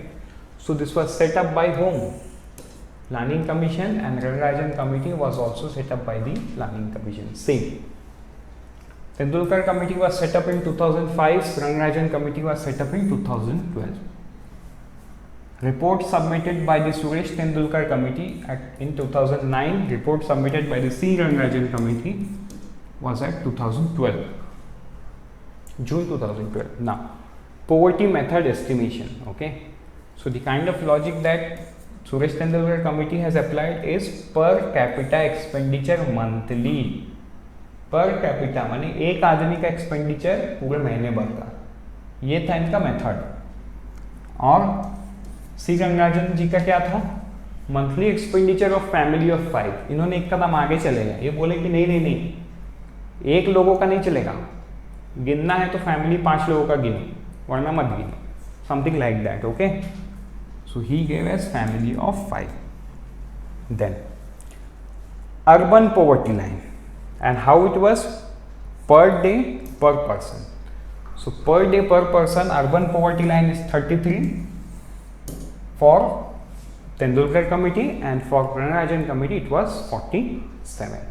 So this was set up by whom? Planning Commission, and Rangarajan Committee was also set up by the Planning Commission. Same. Tendulkar Committee was set up in 2005. Rangarajan Committee was set up in 2012. Report submitted by the Suresh Tendulkar Committee in 2009. Report submitted by the C. Rangarajan Committee was at 2012. June 2012. Now, poverty method estimation. Okay. So the kind of logic that Suresh Tendulkar Committee has applied is per capita expenditure monthly. Per capita माने एक आदमी का expenditure पूरे महीने भर का, ये था इनका मेथड। और सी रंगराजन जी का क्या था? Monthly expenditure of family of 5। इन्होंने एक कदम आगे चले गए, ये बोले कि नहीं नहीं नहीं, एक लोगों का नहीं चलेगा, गिनना है तो फैमिली 5 लोगों का गिनो, वरना मत गिनो, something like that. Okay, so he gave as family of 5। Then urban poverty line, and how it was? Per day per person. So per day per person urban poverty line is 33 for Tendulkar Committee, and for Rangarajan Committee it was 47.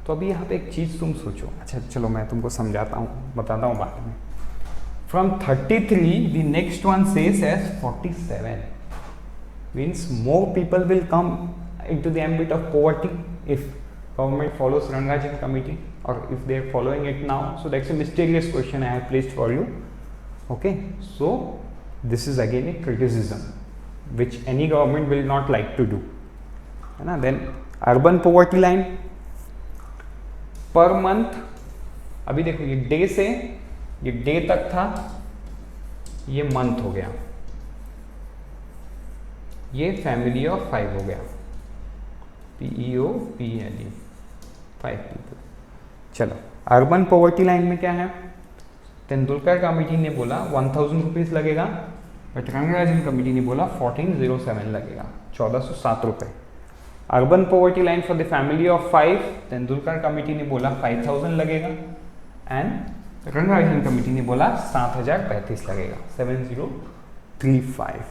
तो अभी यहाँ पे एक चीज़ तुम सोचो। अच्छा चलो मैं तुमको समझाता हूँ, बताता हूँ बाद में। From 33 the next one says as 47 means more people will come into the ambit of poverty if government follows Rangarajan Committee, or if they are following it now. So that's a mysterious question I have placed for you. Okay, so this is again a criticism which any government will not like to do, है ना। Then urban poverty line per month, अभी देखो ये day से ये day तक था, ये मंथ हो गया, ये फैमिली ऑफ 5 हो गया, PEOPLE 5 पीपल। चलो अर्बन पॉवर्टी लाइन में क्या है? तेंदुलकर कमेटी ने बोला 1000 रुपीज़ लगेगा, बट रंगराजन कमेटी ने बोला 1407 लगेगा, 1407 रुपये। Urban poverty line for the family of 5, Tendulkar committee ने बोला 5000 लगेगा, एंड रंगराजन कमेटी ने बोला 7035 लगेगा, 7035।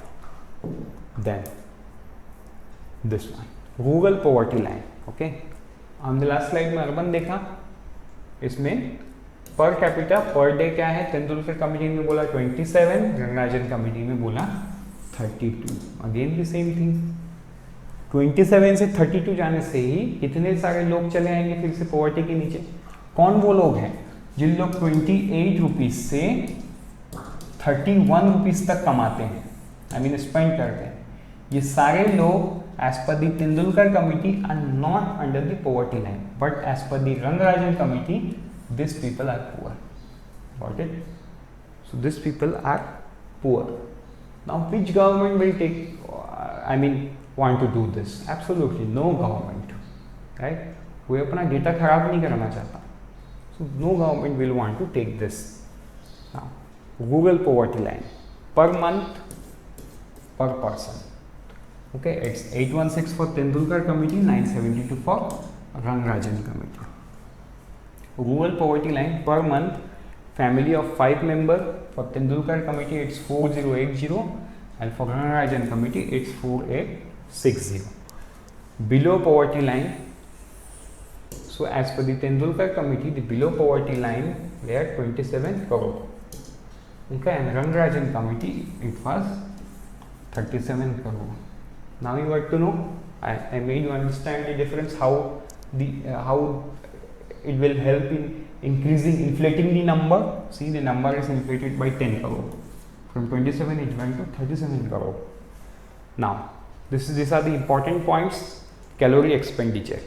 Then this one rural poverty line. Okay, हमने लास्ट स्लाइड में अर्बन देखा, इसमें पर कैपिटा पर डे क्या है? तेंदुलकर कमेटी ने बोला 27, रंगराजन कमेटी ने बोला 32। अगेन द सेम थिंग, 27 से 32 जाने से ही कितने सारे लोग चले आएंगे फिर से पॉवर्टी के नीचे। कौन वो लोग हैं? जिन लोग 28 रुपीज़ से 31 रुपीज़ तक कमाते हैं, आई मीन स्पेंड करते हैं, ये सारे लोग as per the Tendulkar committee are not under the poverty line, but as per the Rangarajan committee these people are poor. Got it? So these people are poor. Now which government will take, I mean want to do this? Absolutely no government, right? कोई अपना data खराब नहीं करना चाहता, so no government will want to take this. Now rural poverty line per month per person. Okay, it's 816 for Tendulkar Committee, 972 for Rangarajan Committee. Rural poverty line per month, family of 5 member, for Tendulkar Committee it's 4080, and for Rangarajan Committee it's 4860. Below poverty line, so as per the Tendulkar Committee, the below poverty line were 27 crore. Okay, and Rangarajan Committee it was 37 crore. Now you have to know, I made you understand the difference, how it will help in increasing, inflating the number. See, the number is inflated by 10 crore. From 27 it went to 37 crore. Now these are the important points. Calorie expenditure,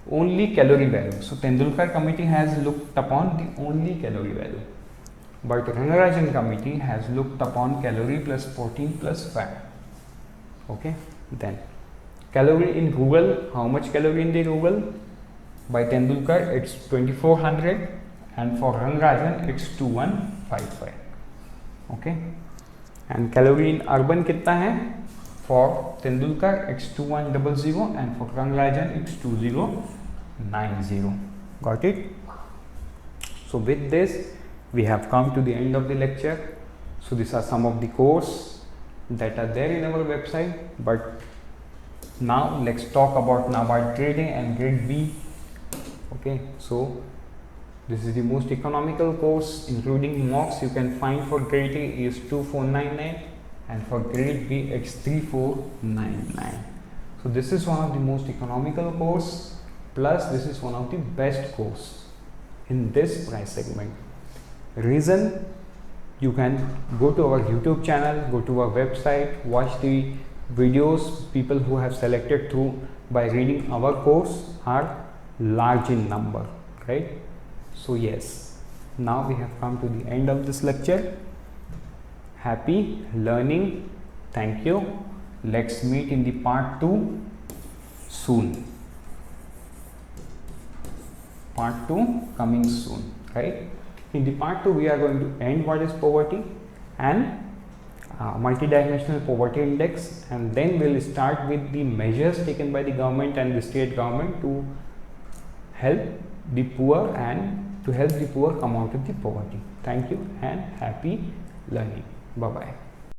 only calorie value. So Tendulkar Committee has looked upon the only calorie value, but Rangarajan Committee has looked upon calorie plus protein plus fat. Okay, then calorie in rural, how much calorie in the rural? By Tendulkar it's 2400, and for Rangarajan it's 2155. Okay, and calorie in urban कितना है? For Tendulkar it's 2100, and for Rangarajan it's 2090. Got it? So with this we have come to the end of the lecture. So these are some of the courses that are there in our website. But now let's talk about NABARD grading and grade B. Okay, so this is the most economical course, including mocks you can find for grade A is 2499, and for grade B it's 3499. So this is one of the most economical course, plus this is one of the best course in this price segment. Reason, you can go to our YouTube channel, go to our website, watch the videos. People who have selected through by reading our course are large in number, right? So yes, now we have come to the end of this lecture. Happy learning. Thank you. Let's meet in the part 2 soon. Part 2 coming soon, right? In the part 2 we are going to end what is poverty and multidimensional poverty index, and then we'll start with the measures taken by the government and the state government to help the poor and to help the poor come out of the poverty. Thank you and happy learning. Bye bye.